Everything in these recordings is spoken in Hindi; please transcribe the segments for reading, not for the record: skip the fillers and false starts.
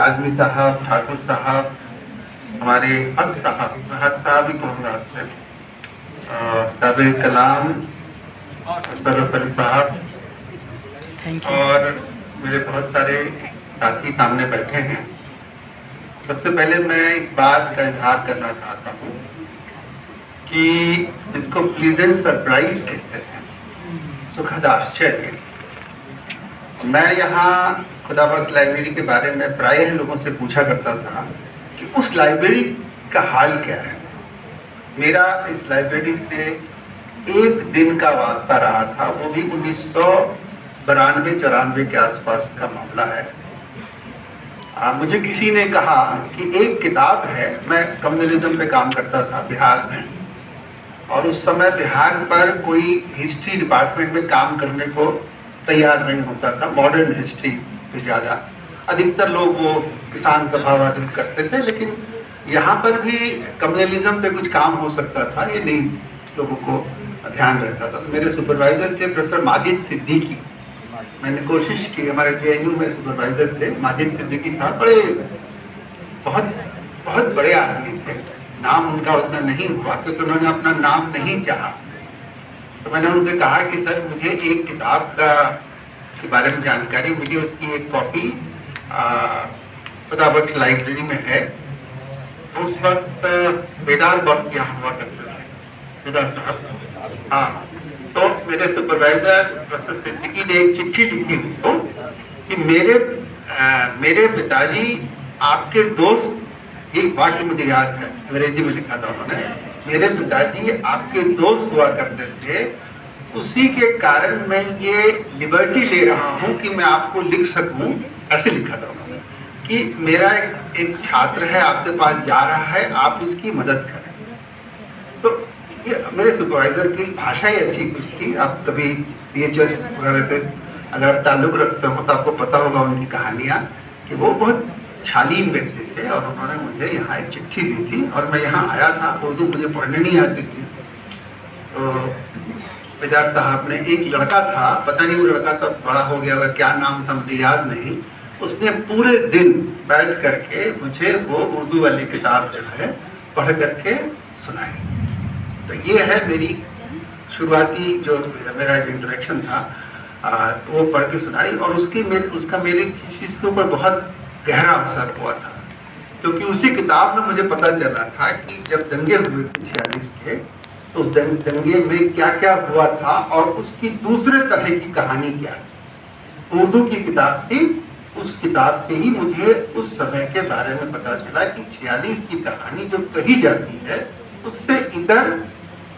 काजमी साहब, ठाकुर साहब, हमारे हक साहब ही कहूँगा आपसे, ताबिर कलाम, सरफली साहब और मेरे बहुत सारे साथी सामने बैठे हैं। सबसे पहले मैं इस बात का इजहार करना चाहता हूँ कि जिसको प्लीजेंट सरप्राइज कहते हैं, सुखद आश्चर्य। मैं यहाँ खुदाबख्श लाइब्रेरी के बारे में प्रायः लोगों से पूछा करता था कि उस लाइब्रेरी का हाल क्या है। मेरा इस लाइब्रेरी से एक दिन का वास्ता रहा था, वो भी 1992-94 के आसपास का मामला है। मुझे किसी ने कहा कि एक किताब है, मैं कम्युनलिज्म पे काम करता था बिहार में, और उस समय बिहार पर कोई हिस्ट्री डिपार्टमेंट में काम करने को तैयार नहीं होता था। मॉडर्न हिस्ट्री पे ज़्यादा अधिकतर लोग वो किसान सभावादी करते थे, लेकिन यहाँ पर भी कम्युनलिज्म पे कुछ काम हो सकता था, ये नहीं लोगों को ध्यान रहता था। तो मेरे सुपरवाइजर थे प्रोफेसर माजिद सिद्दीकी। मैंने कोशिश की, हमारे JNU में सुपरवाइजर थे माजिद सिद्दीकी साहब, बड़े बहुत बड़े आदमी थे। नाम उनका उतना नहीं हुआ क्योंकि उन्होंने अपना नाम नहीं चाहा। तो मैंने उनसे कहा कि सर मुझे एक किताब के बारे में जानकारी मिली, उसकी एक कॉपी खुदाबख्श लाइब्रेरी में है। उस वक्त बेदार वक्त यहाँ हुआ करते थे, बेदार साहब। हाँ, तो मेरे सुपरवाइजर प्रोफेसर सिद्दीकी ने एक चिट्ठी लिखी उनको कि मेरे पिताजी आपके दोस्त, ये वाक्य मुझे याद है, अंग्रेजी में लिखा था उन्होंने, मेरे पिताजी आपके दोस्त हुआ करते थे, उसी के कारण मैं ये लिबर्टी ले रहा हूँ कि मैं आपको लिख सकूँ। ऐसे लिखा था उन्होंने कि मेरा एक छात्र है आपके पास जा रहा है, आप उसकी मदद करें। तो ये मेरे सुपरवाइजर की भाषा ही ऐसी कुछ थी। आप कभी CHS वगैरह से अगर आप ताल्लुक़ रखते हो तो आपको पता होगा उनकी कहानियाँ, कि वो बहुत शालीन व्यक्ति थे। और उन्होंने मुझे यहाँ एक चिट्ठी दी थी और मैं यहाँ आया था, उर्दू मुझे पढ़ने नहीं आती थी। तो बेदार साहब ने, एक लड़का था, पता नहीं वो लड़का तब बड़ा हो गया होगा, क्या नाम था मुझे याद नहीं, उसने पूरे दिन बैठ करके मुझे वो उर्दू वाली किताब जो है पढ़ करके सुनाई। तो ये है मेरी शुरुआती जो मेरा इंट्रोडक्शन था, वो पढ़ के सुनाई। और उसका मेरी थीसिस के ऊपर बहुत गहरा असर हुआ था, क्योंकि उसी किताब में मुझे पता चला था कि जब दंगे हुए थे 46 के, तो उस दंगे में क्या क्या हुआ था और उसकी दूसरे तरह की कहानी क्या है। उर्दू की किताब थी, उस किताब से ही मुझे उस समय के बारे में पता चला कि 46 की कहानी जो कही जाती है, उससे इधर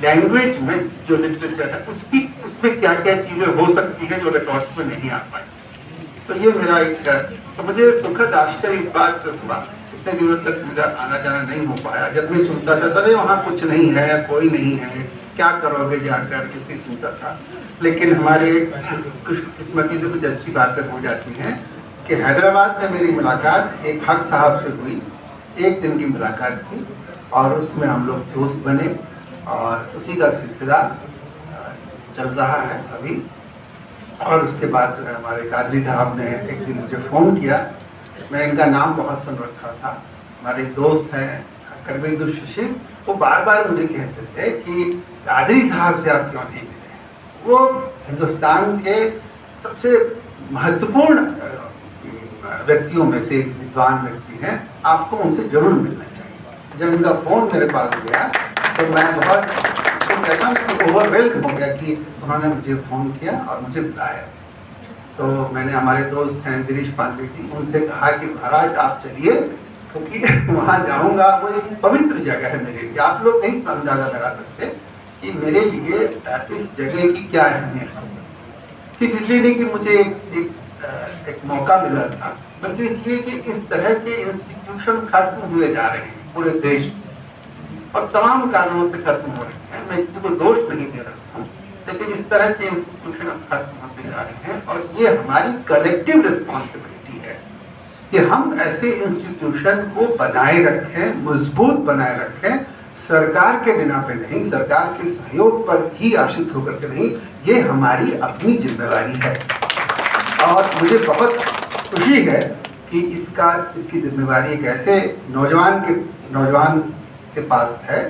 लैंग्वेज में जो लिटरेचर है उसमें क्या क्या चीज़ें हो सकती है जो रिकॉर्ड्स में नहीं आ पाई। तो ये मेरा एक, तो मुझे सुखद आश्चर्य इस बात से हुआ, इतने दिनों तक मेरा आना जाना नहीं हो पाया। जब मैं सुनता था तो वहाँ कुछ नहीं है, कोई नहीं है, क्या करोगे जाकर, इसी सुनता था। लेकिन हमारे खुशकिस्मती से कुछ अच्छी बातें हो जाती हैं कि हैदराबाद में मेरी मुलाकात एक हक साहब से हुई। एक दिन की मुलाकात थी और उसमें हम लोग दोस्त बने और उसी का सिलसिला चल रहा है अभी। और उसके बाद जो है हमारे कादरी साहब ने एक दिन मुझे फ़ोन किया। मैं इनका नाम बहुत सुन रखा था, हमारे दोस्त हैं करबिंदुर शिशिर, वो बार बार मुझे कहते थे कि कादरी साहब से आप क्यों नहीं मिले। वो हिंदुस्तान के सबसे महत्वपूर्ण व्यक्तियों में से एक विद्वान व्यक्ति हैं, आपको उनसे जरूर मिलना चाहिए। जब उनका फ़ोन मेरे पास गया तो मैं बहुत कहता हूँ कि ओवरवेल्ड हो गया कि उन्होंने मुझे फ़ोन किया और मुझे बुलाया। तो मैंने, हमारे दोस्त हैं गिरीश पांडे जी, उनसे कहा कि महाराज आप चलिए, क्योंकि वहाँ जाऊँगा, वो एक पवित्र जगह है मेरे लिए। आप लोग नहीं अंदाजा लगा सकते कि मेरे लिए इस जगह की क्या अहमियत है। सिर्फ इसलिए नहीं कि मुझे एक मौका मिला था, बल्कि इसलिए कि इस तरह के इंस्टीट्यूशन खत्म हुए जा रहे हैं पूरे देश और तमाम कारणों से खत्म हो रहे हैं। मैं किसी को दोष नहीं दे रहा हूँ, लेकिन इस तरह के इंस्टीट्यूशन अब खत्म होते जा रहे हैं और ये हमारी कलेक्टिव रिस्पॉन्सिबिलिटी है कि हम ऐसे इंस्टीट्यूशन को बनाए रखें, मजबूत बनाए रखें, सरकार के बिना पे नहीं, सरकार के सहयोग पर ही आश्रित होकर के नहीं। ये हमारी अपनी जिम्मेदारी है। और मुझे बहुत खुशी है कि इसकी जिम्मेवारी एक ऐसे नौजवान के पास है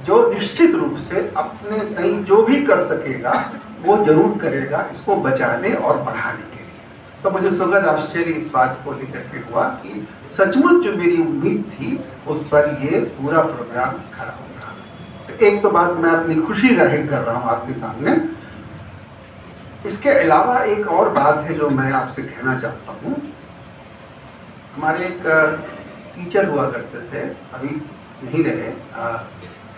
जो निश्चित रूप से अपने तई जो भी कर सकेगा वो जरूर करेगा इसको बचाने और बढ़ाने के लिए। तो मुझे सुखद आश्चर्य इस बात को लेकर के हुआ कि सचमुच जो मेरी उम्मीद थी उस पर ये पूरा प्रोग्राम खरा होगा। तो एक तो बात मैं अपनी खुशी जाहिर कर रहा हूँ आपके सामने। इसके अलावा एक और बात है जो मैं आपसे कहना चाहता हूँ। हमारे एक टीचर हुआ करते थे, अभी नहीं रहे,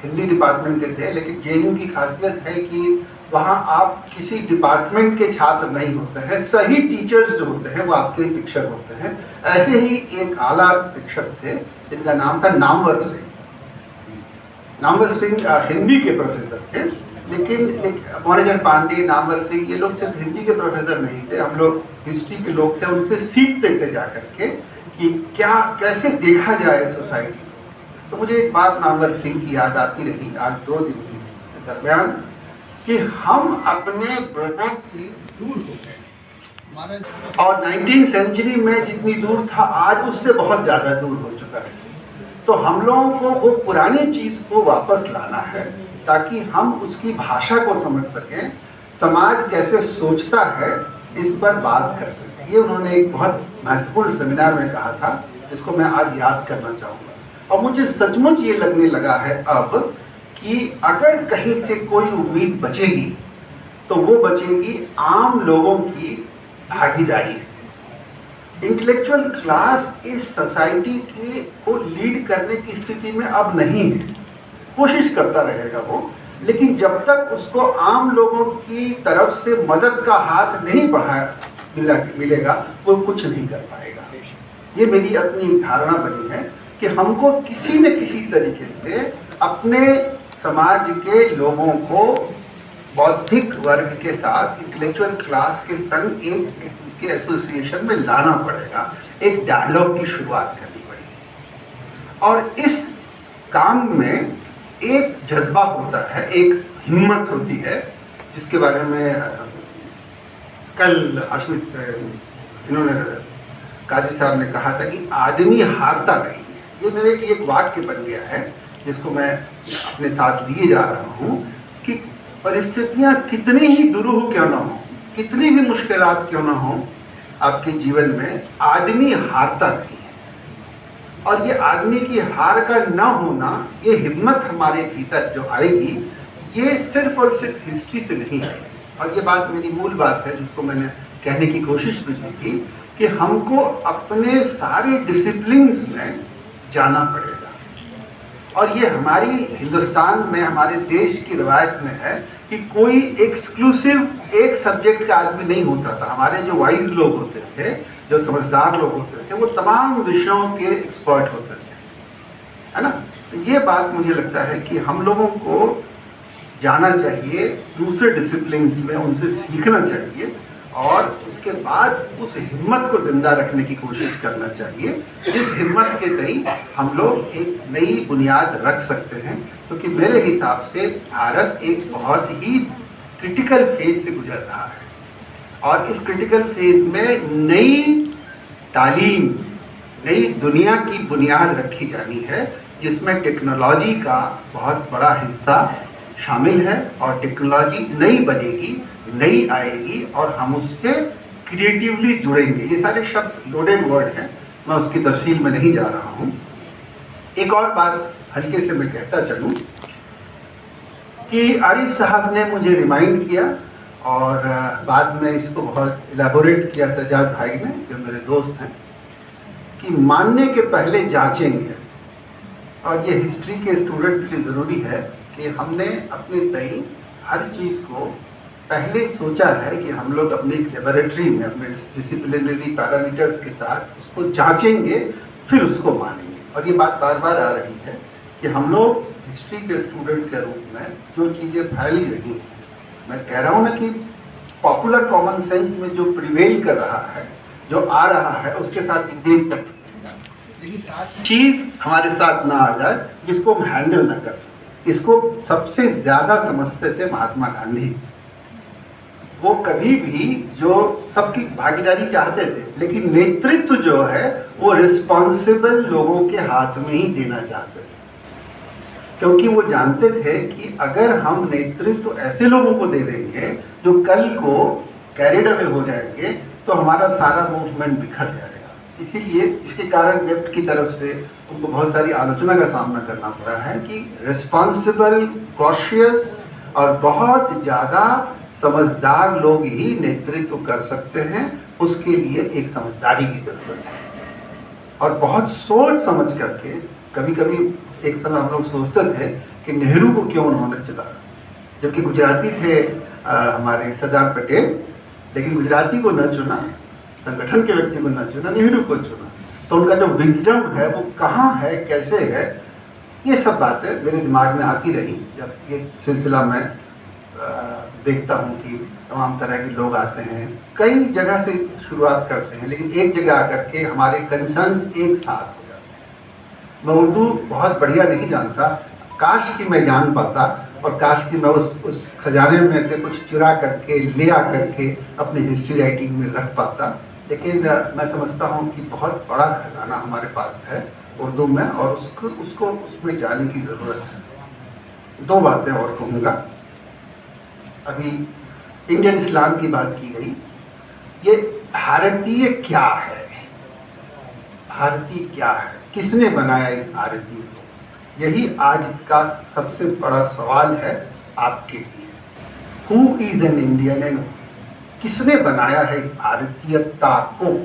हिंदी डिपार्टमेंट के थे, लेकिन जेएनयू की खासियत है कि वहाँ आप किसी डिपार्टमेंट के छात्र नहीं होते हैं, सही टीचर्स जो होते हैं वो आपके शिक्षक होते हैं। ऐसे ही एक आला शिक्षक थे जिनका नाम था नामवर सिंह। नामवर सिंह हिंदी के प्रोफेसर थे, लेकिन मोनेजर पांडे, नामवर सिंह, ये लोग सिर्फ हिंदी के प्रोफेसर नहीं थे, हम लोग हिस्ट्री के लोग थे, उनसे सीखते थे जा करके कि क्या कैसे देखा जाए सोसाइटी को। तो मुझे एक बात नामवर सिंह की याद आती रही आज 2 दिन के दरमियान कि हम अपने ब्रदर से दूर हो गए और 19th सेंचुरी में जितनी दूर था आज उससे बहुत ज़्यादा दूर हो चुका है। तो हम लोगों को वो पुरानी चीज़ को वापस लाना है ताकि हम उसकी भाषा को समझ सकें, समाज कैसे सोचता है इस पर बात कर सकें। ये उन्होंने एक बहुत महत्वपूर्ण सेमिनार में कहा था, जिसको मैं आज याद करना चाहूँगा। और मुझे सचमुच ये लगने लगा है अब कि अगर कहीं से कोई उम्मीद बचेगी तो वो बचेगी आम लोगों की भागीदारी से। इंटेलेक्चुअल क्लास इस सोसाइटी को लीड करने की स्थिति में अब नहीं है, कोशिश करता रहेगा वो, लेकिन जब तक उसको आम लोगों की तरफ से मदद का हाथ नहीं मिलेगा वो कुछ नहीं कर पाएगा। ये मेरी अपनी धारणा बनी है कि हमको किसी न किसी तरीके से अपने समाज के लोगों को बौद्धिक वर्ग के साथ, इंटेलेक्चुअल क्लास के संग एक किस्म के एसोसिएशन में लाना पड़ेगा, एक डायलॉग की शुरुआत करनी पड़ेगी। और इस काम में एक जज्बा होता है, एक हिम्मत होती है, जिसके बारे में कल इन्होंने काजी साहब ने कहा था कि आदमी हारता नहीं है। ये मेरे लिए एक वाक्य बन गया है जिसको मैं अपने साथ लिए जा रहा हूँ कि परिस्थितियाँ कितनी ही दुरूह क्यों ना हो, कितनी भी मुश्किलात क्यों ना हो आपके जीवन में, आदमी हारता नहीं है। और ये आदमी की हार का न होना, ये हिम्मत हमारे भीतर जो आएगी, ये सिर्फ और सिर्फ हिस्ट्री से नहीं आएगी। और ये बात मेरी मूल बात है जिसको मैंने कहने की कोशिश भी की थी कि हमको अपने सारे डिसिप्लिन्स में जाना पड़ेगा। और ये हमारी हिंदुस्तान में, हमारे देश की रवायत में है कि कोई एक्सक्लूसिव एक सब्जेक्ट का आदमी नहीं होता था। हमारे जो वाइज लोग होते थे, जो समझदार लोग होते थे, वो तमाम विषयों के एक्सपर्ट होते थे, है ना। तो ये बात मुझे लगता है कि हम लोगों को जाना चाहिए दूसरे डिसिप्लिन्स में, उनसे सीखना चाहिए और उसके बाद उस हिम्मत को जिंदा रखने की कोशिश करना चाहिए, जिस हिम्मत के तई हम लोग एक नई बुनियाद रख सकते हैं। क्योंकि मेरे हिसाब से भारत एक बहुत ही क्रिटिकल फेज से गुजर रहा है और इस क्रिटिकल फेज में नई तालीम, नई दुनिया की बुनियाद रखी जानी है, जिसमें टेक्नोलॉजी का बहुत बड़ा हिस्सा शामिल है। और टेक्नोलॉजी नई बनेगी, नई आएगी और हम उससे क्रिएटिवली जुड़ेंगे। ये सारे शब्द लोडेड वर्ड हैं, मैं उसकी तफसील में नहीं जा रहा हूँ। एक और बात हल्के से मैं कहता चलूँ कि आरिफ साहब ने मुझे रिमाइंड किया और बाद में इसको बहुत इलेबोरेट किया सजाद भाई ने, जो मेरे दोस्त हैं, कि मानने के पहले जांचेंगे। और ये हिस्ट्री के स्टूडेंट के लिए ज़रूरी है कि हमने अपने तई हर चीज़ को पहले सोचा है कि हम लोग अपनी लेबोरेटरी में अपने डिसिप्लिनरी पैरामीटर्स के साथ उसको जांचेंगे, फिर उसको मानेंगे। और ये बात बार बार आ रही है कि हम लोग हिस्ट्री के स्टूडेंट के रूप में जो चीज़ें फैली रही हैं, मैं कह रहा हूँ ना कि पॉपुलर कॉमन सेंस में जो प्रिवेल कर रहा है, जो आ रहा है, उसके साथ इंगेज कर, लेकिन चीज़ हमारे साथ ना आ जाए जिसको हम हैंडल ना कर सकें। इसको सबसे ज़्यादा समझते थे महात्मा गांधी। वो कभी भी जो सबकी भागीदारी चाहते थे, लेकिन नेतृत्व जो है वो रिस्पॉन्सिबल लोगों के हाथ में ही देना चाहते थे, क्योंकि वो जानते थे कि अगर हम नेतृत्व ऐसे लोगों को दे देंगे जो कल को कैरिड अवे हो जाएंगे तो हमारा सारा मूवमेंट बिखर जाएगा। इसीलिए इसके कारण लेफ्ट की तरफ से उनको बहुत सारी आलोचना का सामना करना पड़ा है कि रिस्पॉन्सिबल, कॉशियस और बहुत ज़्यादा समझदार लोग ही नेतृत्व कर सकते हैं, उसके लिए एक समझदारी की ज़रूरत है और बहुत सोच समझ करके। कभी कभी एक समय हम लोग सोचते थे कि नेहरू को क्यों उन्होंने चुना, जबकि गुजराती थे हमारे सरदार पटेल, लेकिन गुजराती को न चुना, संगठन के व्यक्ति को न चुना, नेहरू को चुना। तो उनका जो विजडम है वो कहाँ है, कैसे है, ये सब बातें मेरे दिमाग में आती रही जब ये सिलसिला मैं देखता हूँ कि तमाम तरह के लोग आते हैं, कई जगह से शुरुआत करते हैं, लेकिन एक जगह आकर के हमारे कंसर्न्स एक साथ हो जाते हैं। मैं उर्दू बहुत बढ़िया नहीं जानता, काश कि मैं जान पाता और काश कि मैं उस खजाने में से कुछ चुरा करके ले आ करके अपनी हिस्ट्री राइटिंग में रख पाता, लेकिन मैं समझता हूँ कि बहुत बड़ा खजाना हमारे पास है उर्दू में और उसको उसमें जाने की ज़रूरत है। दो बातें और कहूँगा। अभी इंडियन इस्लाम की बात की गई, ये भारतीय क्या है, भारतीय क्या है, किसने बनाया इस भारतीय को, यही आज का सबसे बड़ा सवाल है आपके लिए। Who is an Indian and किसने बनाया है इस भारतीयता को?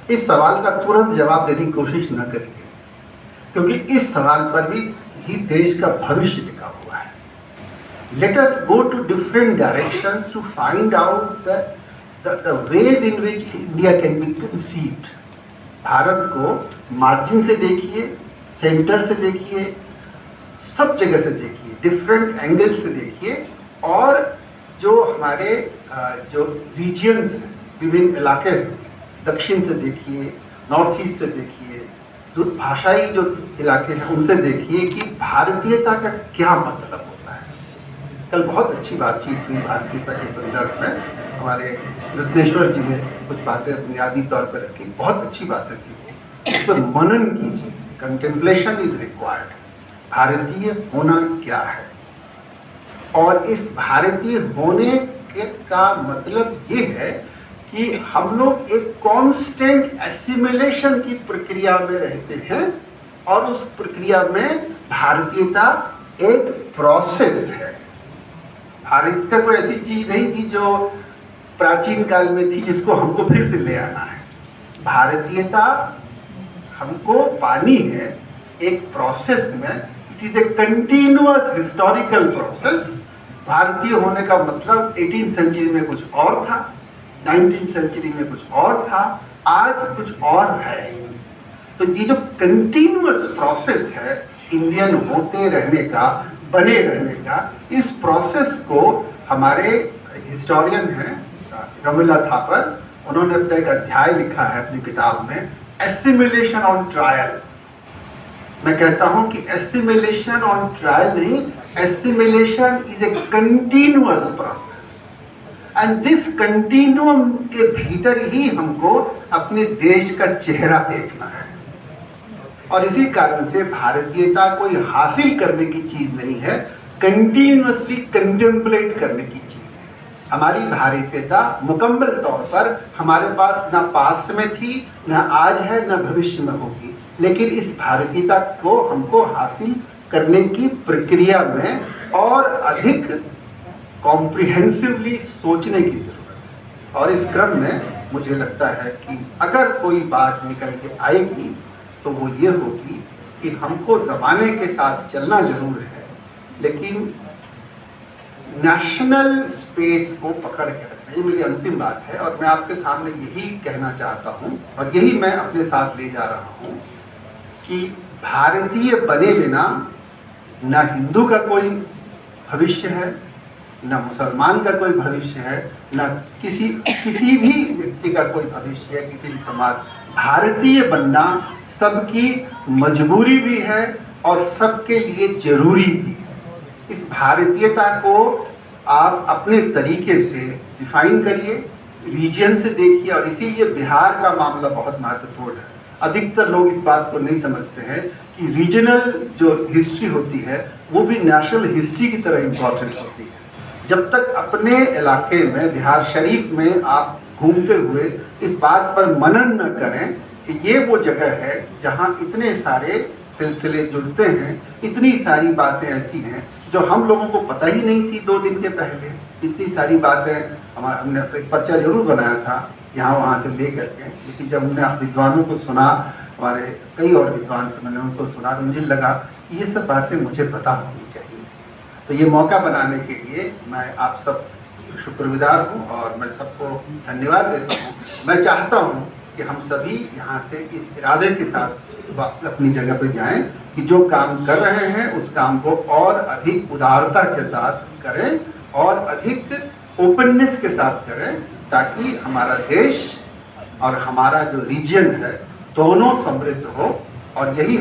इस सवाल का तुरंत जवाब देने की कोशिश न करिए, क्योंकि इस सवाल पर भी ही देश का भविष्य टिका हुआ है। Let us go to different directions to find out the ways in which India can be conceived. Bharat को मार्जिन से देखिए, सेंटर से देखिए, सब जगह से देखिए, डिफरेंट एंगल से देखिए, और जो हमारे जो रीजियंस हैं, विभिन्न इलाके हैं, दक्षिण से देखिए, नॉर्थ ईस्ट से देखिए, भाषाई जो इलाके हैं उनसे देखिए कि भारतीयता का क्या मतलब होता है। कल बहुत अच्छी बातचीत हुई भारतीयता के संदर्भ में, हमारे रत्नेश्वर जी ने कुछ बातें बुनियादी तौर पर रखी, बहुत अच्छी बातें थी, उस पर मनन कीजिए। Contemplation is required. भारतीय होना क्या है, और इस भारतीय होने का मतलब ये है कि हम लोग एक कांस्टेंट एसिमिलेशन की प्रक्रिया में रहते हैं, और उस प्रक्रिया में भारतीयता एक प्रोसेस है। भारतीयता कोई ऐसी चीज नहीं थी जो प्राचीन काल में थी जिसको हमको फिर से ले आना है। भारतीयता हमको पानी है एक प्रोसेस में। It is a continuous historical process. भारतीय होने का मतलब 18th सेंचुरी में कुछ और था, 19th सेंचुरी में कुछ और था, आज कुछ और है। तो ये जो कंटिन्यूअस प्रोसेस है इंडियन होते रहने का, बने रहने का, इस प्रोसेस को हमारे हिस्टोरियन हैं रमिला थापर, उन्होंने अपना एक अध्याय लिखा है अपनी किताब में, एसिमिलेशन ऑन ट्रायल। मैं कहता हूं कि एसिमिलेशन ऑन ट्रायल नहीं, assimilation is a continuous process, and this continuum के भीतर ही हमको अपने देश का चेहरा देखना है। और इसी कारण से भारतीयता कोई हासिल करने की चीज नहीं है, कंटिन्यूअसली कंटेम्पलेट करने की चीज है। हमारी भारतीयता मुकम्मल तौर पर हमारे पास ना पास्ट में थी, ना आज है, ना भविष्य में होगी, लेकिन इस भारतीयता को हमको हासिल करने की प्रक्रिया में और अधिक कॉम्प्रिहेंसिवली सोचने की जरूरत है। और इस क्रम में मुझे लगता है कि अगर कोई बात निकल के आएगी तो वो ये होगी कि हमको ज़माने के साथ चलना जरूर है, लेकिन नेशनल स्पेस को पकड़ के रखना, ये मेरी अंतिम बात है। और मैं आपके सामने यही कहना चाहता हूँ और यही मैं अपने साथ ले जा रहा हूँ कि भारतीय बने बिना ना हिंदू का कोई भविष्य है, ना मुसलमान का कोई भविष्य है, ना किसी भी व्यक्ति का कोई भविष्य है, किसी भी समाज। भारतीय बनना सबकी मजबूरी भी है और सबके लिए जरूरी भी है। इस भारतीयता को आप अपने तरीके से डिफाइन करिए, रीजन से देखिए। और इसीलिए बिहार का मामला बहुत महत्वपूर्ण है। अधिकतर लोग इस बात को नहीं समझते हैं कि रीजनल जो हिस्ट्री होती है वो भी नेशनल हिस्ट्री की तरह इम्पोर्टेंट होती है। जब तक अपने इलाके में बिहार शरीफ में आप घूमते हुए इस बात पर मनन न करें कि ये वो जगह है जहाँ इतने सारे सिलसिले जुड़ते हैं, इतनी सारी बातें ऐसी हैं जो हम लोगों को पता ही नहीं थी 2 दिन के पहले। इतनी सारी बातें हमने एक पर्चा जरूर बनाया था यहाँ वहाँ से ले करके, लेकिन जब हमने विद्वानों को सुना, हमारे कई और विद्वान थे, मैंने उनको सुना तो मुझे लगा कि ये सब बातें मुझे पता होनी चाहिए। तो ये मौका बनाने के लिए मैं आप सब शुक्रगुजार हूँ और मैं सबको धन्यवाद देता हूँ। मैं चाहता हूँ कि हम सभी यहाँ से इस इरादे के साथ अपनी जगह पे जाएं कि जो काम कर रहे हैं उस काम को और अधिक उदारता के साथ करें और अधिक ओपननेस के साथ करें, ताकि हमारा देश और हमारा जो रीजन है दोनों समृद्ध हो। और यही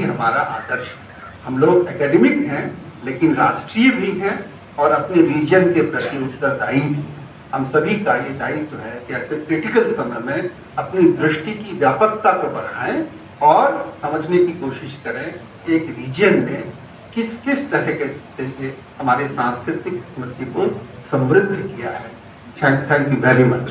हमारा आदर्श है। हम लोग एकेडमिक हैं लेकिन राष्ट्रीय भी हैं और अपने रीजन के प्रति उत्तरदायी भी। हम सभी का ये दायित्व है कि ऐसे क्रिटिकल समय में अपनी दृष्टि की व्यापकता को बढ़ाएं और समझने की कोशिश करें एक रीजन में किस किस तरह के हमारे सांस्कृतिक स्मृति को समृद्ध किया है। Thank you very much.